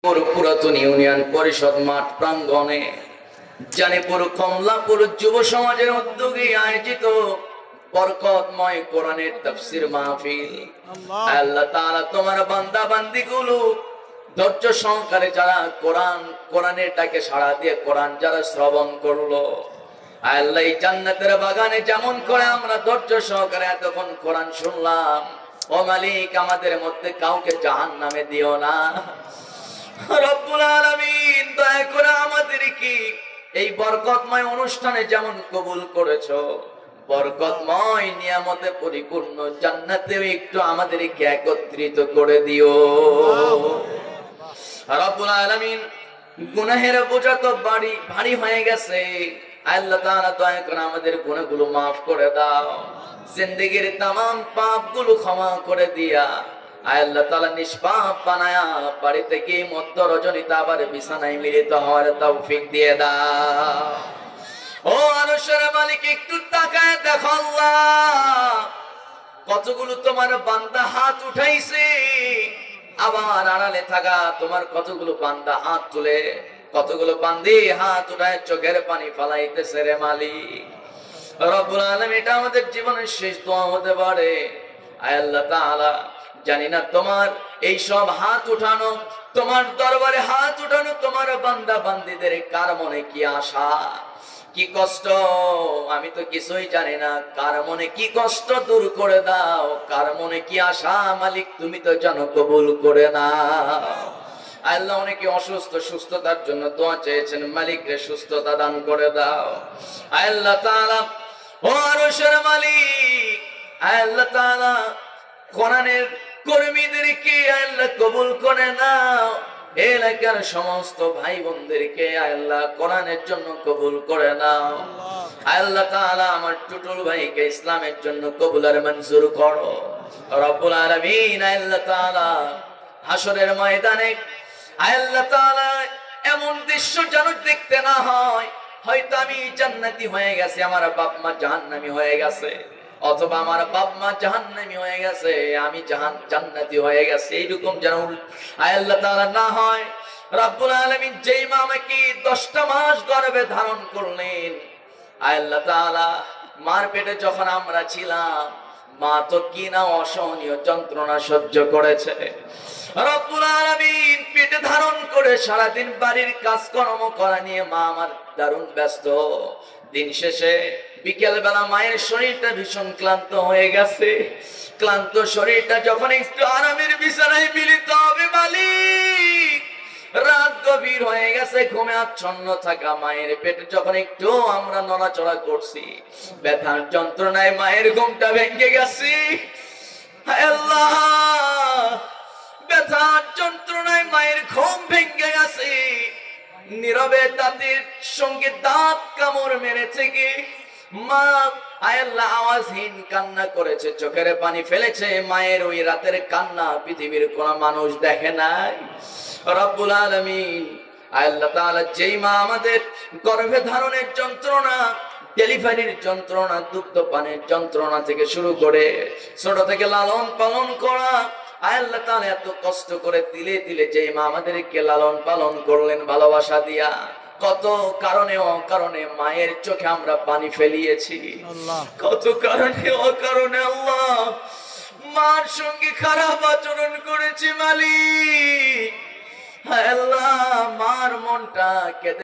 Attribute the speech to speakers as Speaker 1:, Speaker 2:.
Speaker 1: পুরাতন ইউনিয়ন পরিষদ মাঠ প্রাঙ্গণে জানিপুর কমলাপুর যুব সমাজের উদ্যোগে আয়োজিত বরকতময় কোরআনের তাফসীর মাহফিল। আল্লাহ তাআলা তোমার বান্দা বান্দিগুলো ধৈর্য সহকারে যারা কোরআনের ডাকে সাড়া দিয়ে কোরআন যারা শ্রবণ করলো, আল্লাহ এই জান্নাতের বাগানে যেমন করে আমরা ধৈর্য সহকারে এতক্ষণ কোরআন শুনলাম, ও মালিক আমাদের মধ্যে কাউকে জাহান্নামে দিও না। রব্বুল আলামিন দয়া করে আমাদেরকে এই বরকতময় অনুষ্ঠানে যেমন কবুল করেছো, বরকতময় নিয়ামতে পরিপূর্ণ জান্নাতেও একটু আমাদেরকে একত্রিত করে দিও। রব্বুল আলামিন গুনাহের বোঝা তো ভারী হয়ে গেছে, আল্লাহ তাআলা দয়া করে আমাদের গুনাহগুলো মাফ করে দাও, জিন্দেগীর तमाम পাপগুলো ক্ষমা করে দিয়া আল্লাহ তাআলা নিষ্পাপ বানায়া বাড়ি থেকে মধ্য রজনীতে আবার বিছানায় মিলিত হওয়ার তৌফিক দিয়ে দাও। ও আরশের মালিক একটু তাকায় দেখো আল্লাহ, কতগুলো তোমার বান্দা হাত উঠাইছে, আবার আড়ালে থাকা তোমার কতগুলো বান্দা হাত তুলে, কতগুলো বান্দি হাত উঠায় চোখের পানি ফলাইতেছে রে মালিক। রব্বুল আলামিন এটা আমাদের জীবনের শেষ দোয়া হতে পারে। আল্লাহ তাআলা জানি না তোমার এই সব হাত উঠানো, তোমার দরবারে হাত উঠানো তোমার বান্দা বান্দিদের কার মনে কি আশা, কি কষ্ট, আমি তো কিছুই জানি না। কার মনে কি কষ্ট দূর করে দাও, কার মনে কি আশা মালিক তুমি তো জানো, কবুল করে নাও। আল্লাহ অনেকে অসুস্থ, সুস্থতার জন্য দোয়া চেয়েছেন, মালিক রে সুস্থতা দান করে দাও। আল্লাহ তাআলা ও আরশের মালিক, আল্লাহ তাআলা কোরআনের কর্মীদেরকে আল্লাহ কবুল করে নাও, এলাকার সমস্ত ভাই বোনদেরকে আল্লাহ কোরআনের জন্য কবুল করে নাও। আল্লাহ তাআলা আমার টুটুল ভাইকে ইসলামের জন্য কবুল আর মঞ্জুর করো। রব্বুল আলামিন আল্লাহ তাআলা হাসরের ময়দানে আল্লাহ তাআলা এমন দৃশ্য যেন দেখতে না হয়, হয়তো আমি জান্নাতি হয়ে গেছি, আমার বাপ মা জাহান্নামী হয়ে গেছে, অথবা আমার বাপ মা জাহান্নামী হয়ে গেছে, আমি জান্নাতি হয়ে গেছি, এইরকম যেন আল্লাহ তাআলা না হয়। রব্বুল আলামিন যেই মা আমাকে 10টা মাস গর্ভে ধারণ করলেন, আল্লাহ তাআলা মার পেটে যখন আমরা ছিলাম, মা তো কি না অসহনীয় যন্ত্রণা সহ্য করেছে। রব্বুল আলামিন পেটে ধারণ করে সারাদিন বাড়ির কাজকর্ম করা নিয়ে মা আমার দারুণ ব্যস্ত। দিন শেষে বিকেল বেলা মায়ের শরীরটা ভীষণ ক্লান্ত হয়ে গেছে। ক্লান্ত শরীরটা যখন একটু আরামের বিছানায় মিলিত হবে মালিক, রাত গভীর হয়ে গেছে, ঘুমে আচ্ছন্ন থাকা মায়ের পেটে যখন একটু আমরা নড়াচড়া করছি, ব্যথার যন্ত্রণায় মায়ের ঘুমটা ভেঙে গেছে। আল্লাহ, ব্যথার যন্ত্রণায় মায়ের ঘুম ভেঙে গেছে, নীরবে দাঁতের সঙ্গে দাঁত কামড় মেরেছে কি মা আল্লাহ আওয়াজহীন কান্না করেছে, চোখের পানি ফেলেছে। মায়ের ওই রাতের কান্না পৃথিবীর কোন মানুষ দেখে নাই। রব্বুল আলামিন আল্লাহ তাআলা যেই মা আমাদের গর্ভে ধারণের যন্ত্রণা, ডেলিভারির যন্ত্রণা, দুগ্ধপানের যন্ত্রণা থেকে শুরু করে ছোট থেকে লালন পালন করা, আল্লাহ তাআলা এত কষ্ট করে দিলে দিলে যেই মা আমাদেরকে লালন পালন করলেন ভালোবাসা দিয়া, কত কারণে অকারণে মায়ের চোখে আমরা পানি ফেলিয়েছি, কত কারণে অকারণে আল্লাহ মার সঙ্গে খারাপ আচরণ করেছি মালিক। আল্লাহ মার মনটা কেঁদে